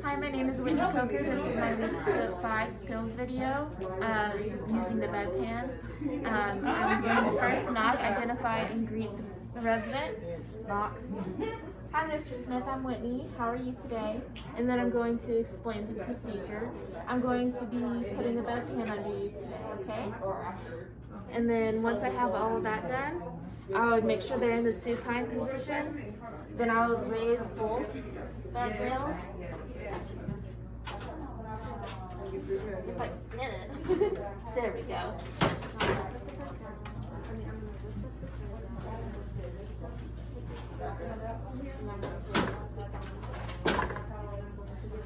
Hi, my name is Whitney Coker. This is my week 5 skills video using the bedpan. I'm going to first knock, identify, and greet the resident. Knock. Hi, Mr. Smith. I'm Whitney. How are you today? And then I'm going to explain the procedure. I'm going to be putting a bedpan under you today, okay? And then once I have all of that done, I would make sure they're in the supine position. Then I would raise both bed rails. If I can get it. There we go.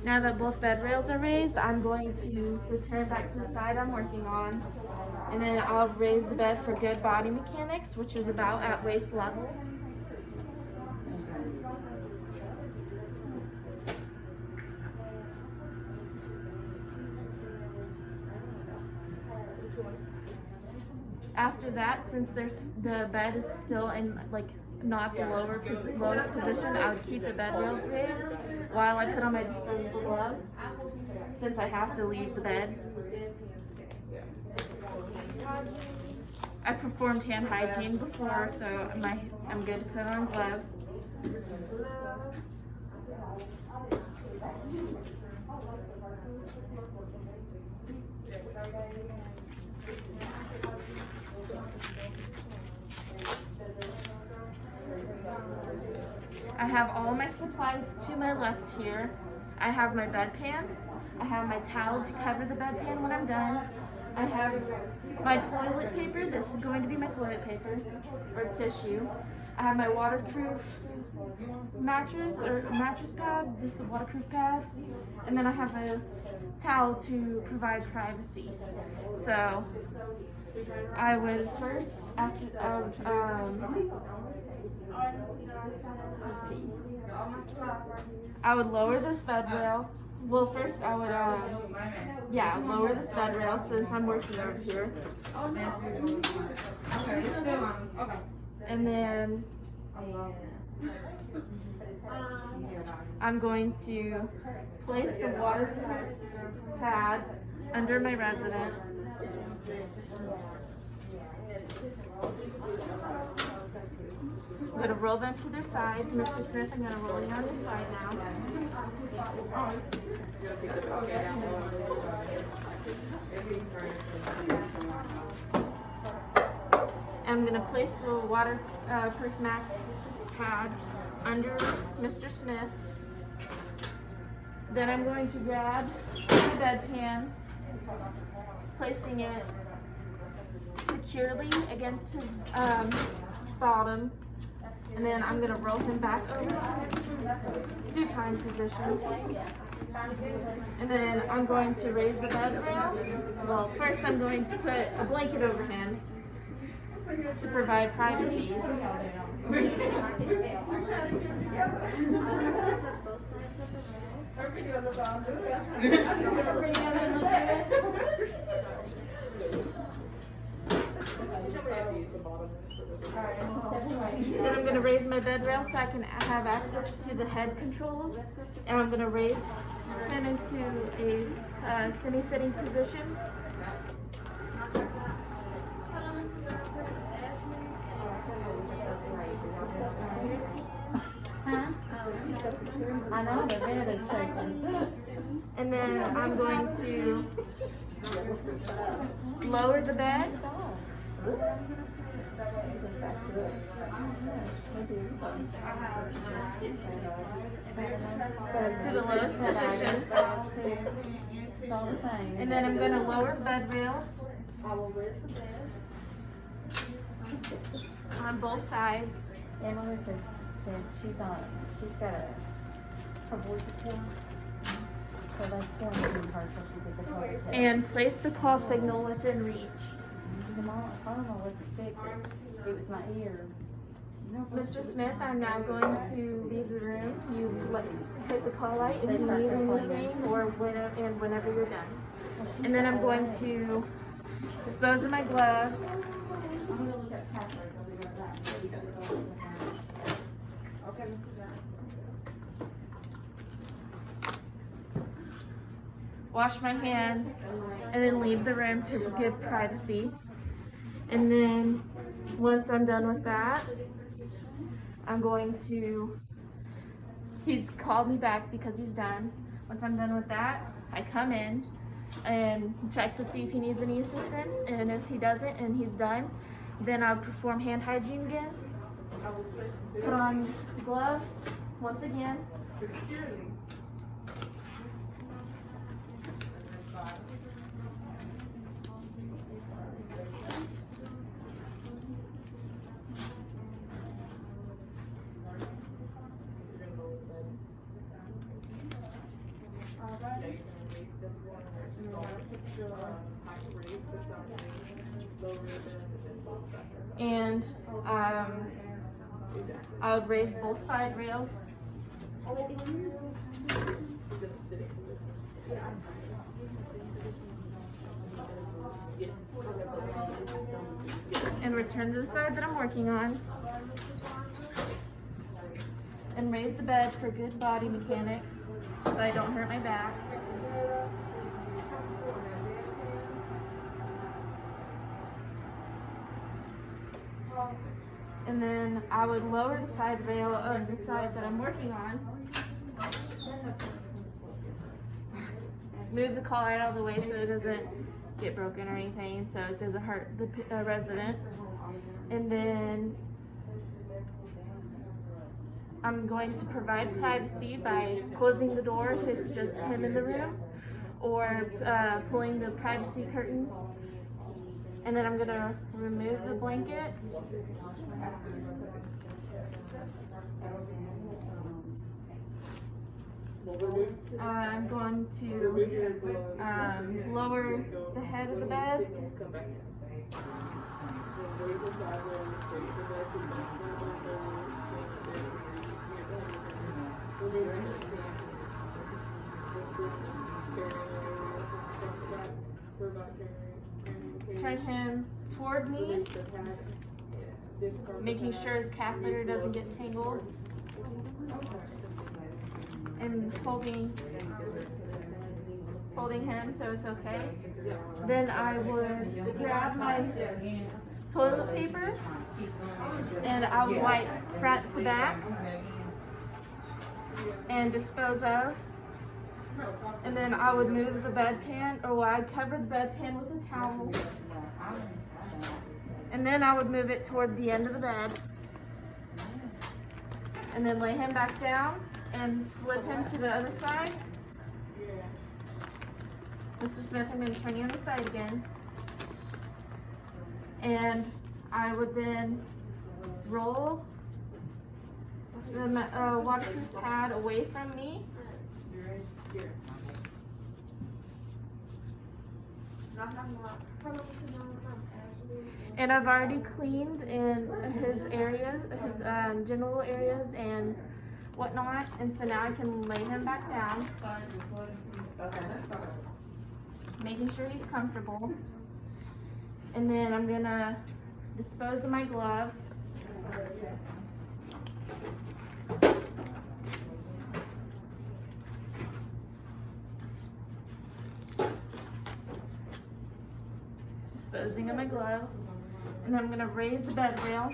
Now that both bed rails are raised, I'm going to return back to the side I'm working on. And then I'll raise the bed for good body mechanics, which is about at waist level. After that, since the bed is still in not the lowest position, I would keep the bed rails raised while I put on my disposable gloves, since I have to leave the bed. I performed hand hygiene before, so I'm good to put on gloves. I have all my supplies to my left here. I have my bedpan. I have my towel to cover the bedpan when I'm done. I have my toilet paper. This is going to be my toilet paper or tissue. I have my waterproof mattress or mattress pad. This is a waterproof pad. And then I have a towel to provide privacy. So I would first, let's see. I would lower this bed rail. Well, first I would, lower this bed rail since I'm working over here. And then I'm going to place the water pad under my resident. I'm going to roll them to their side. Mr. Smith, I'm going to roll you on your side now. I'm going to place the waterproof mat pad under Mr. Smith. Then I'm going to grab the bedpan, placing it securely against his bottom. And then I'm going to roll him back over to his supine position. And then I'm going to raise the bed. Well, first I'm going to put a blanket over him to provide privacy. Then I'm going to raise my bed rail so I can have access to the head controls, and I'm going to raise him into a semi-sitting position. I know, the bed is shaking. And then I'm going to lower the bed. To the lowest position. And then I'm going to lower the bed rails on both sides. And Melissa said she's got her voice is poor. So they quarantined her so she did the COVID test. And place the call signal within reach. I don't know what the sick it was my ear. Mr. Smith, I'm now going to leave the room. You hit the call light if you need anything or whenever you're done. And then I'm going to dispose of my gloves. wash my hands, and then leave the room to give privacy. And then once I'm done with that, I'm going to, he's called me back because he's done. Once I'm done with that, I come in and check to see if he needs any assistance, and if he doesn't and he's done, then I'll perform hand hygiene again. Put on gloves once again. And I would raise both side rails. And return to the side that I'm working on. And raise the bed for good body mechanics so I don't hurt my back. And then I would lower the side rail of the side that I'm working on. Move the collar out of the way so it doesn't get broken or anything, so it doesn't hurt the resident. And then I'm going to provide privacy by closing the door if it's just him in the room, or pulling the privacy curtain. And then I'm going to remove the blanket. I'm going to lower the head of the bed. Turn him toward me, making sure his catheter doesn't get tangled, and holding him so it's okay. Then I would grab my toilet paper and I would wipe front to back and dispose of. And then I would move the bedpan, or I'd cover the bedpan with a towel. And then I would move it toward the end of the bed. And then lay him back down and flip him to the other side. Mr. Smith, I'm going to turn you on the side again. And I would then roll the waterproof pad away from me. And I've already cleaned in his areas, his genital areas and whatnot, and so now I can lay him back down, making sure he's comfortable. And then I'm gonna dispose of my gloves. Disposing of my gloves. And then I'm gonna raise the bed rail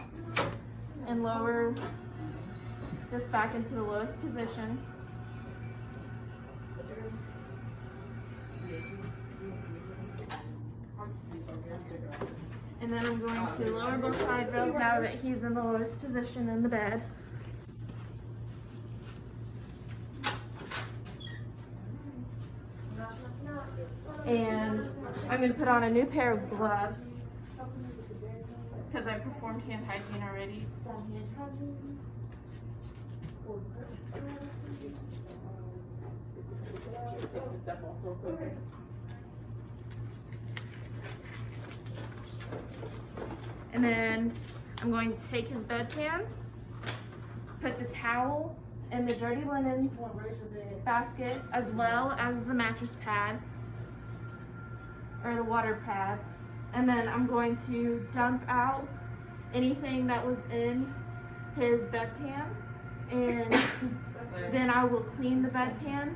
and lower this back into the lowest position. And then I'm going to lower both side rails now that he's in the lowest position in the bed. And I'm going to put on a new pair of gloves because I performed hand hygiene already. And then I'm going to take his bedpan, put the towel in the dirty linens basket, as well as the mattress pad, or the water pad. And then I'm going to dump out anything that was in his bedpan, and then I will clean the bedpan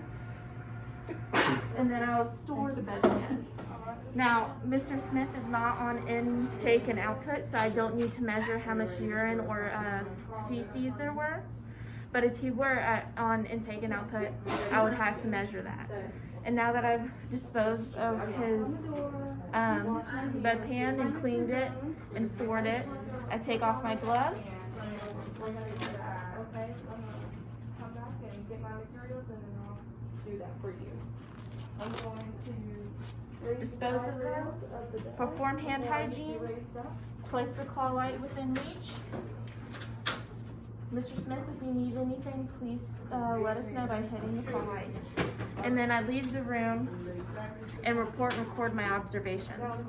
And then I'll store the bedpan. Now, Mr. Smith is not on intake and output, so I don't need to measure how much urine or feces there were. But if he were on intake and output, I would have to measure that. And now that I've disposed of his bedpan and cleaned it and stored it, I take off my gloves. Okay, come back and get my materials and then I'll do that for you. I'm going to Dispose of them, perform hand hygiene, place the call light within reach. Mr. Smith, if you need anything, please let us know by hitting the call light. And then I leave the room and report and record my observations.